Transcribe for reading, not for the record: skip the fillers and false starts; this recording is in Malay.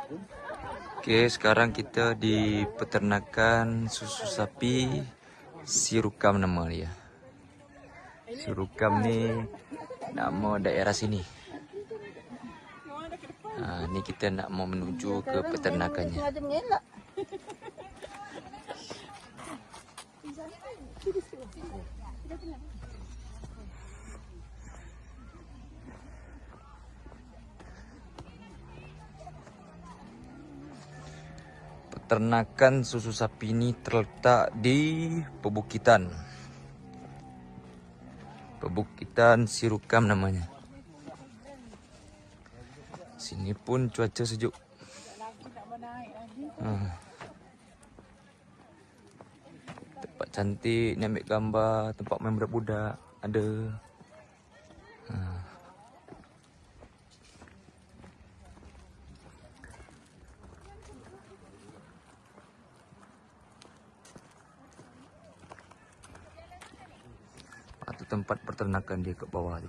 Oke, sekarang kita di peternakan susu sapi Sirukam nama dia. Sirukam ni nama daerah sini. Ni kita nak mau menuju ke peternakannya. Peternakan susu sapi ini terletak di Pebukitan. Pebukitan Sirukam namanya. Sini pun cuaca sejuk. Tempat cantik ni ambil gambar, tempat main budak-budak ada. Itu tempat peternakan dia kat bawah tu.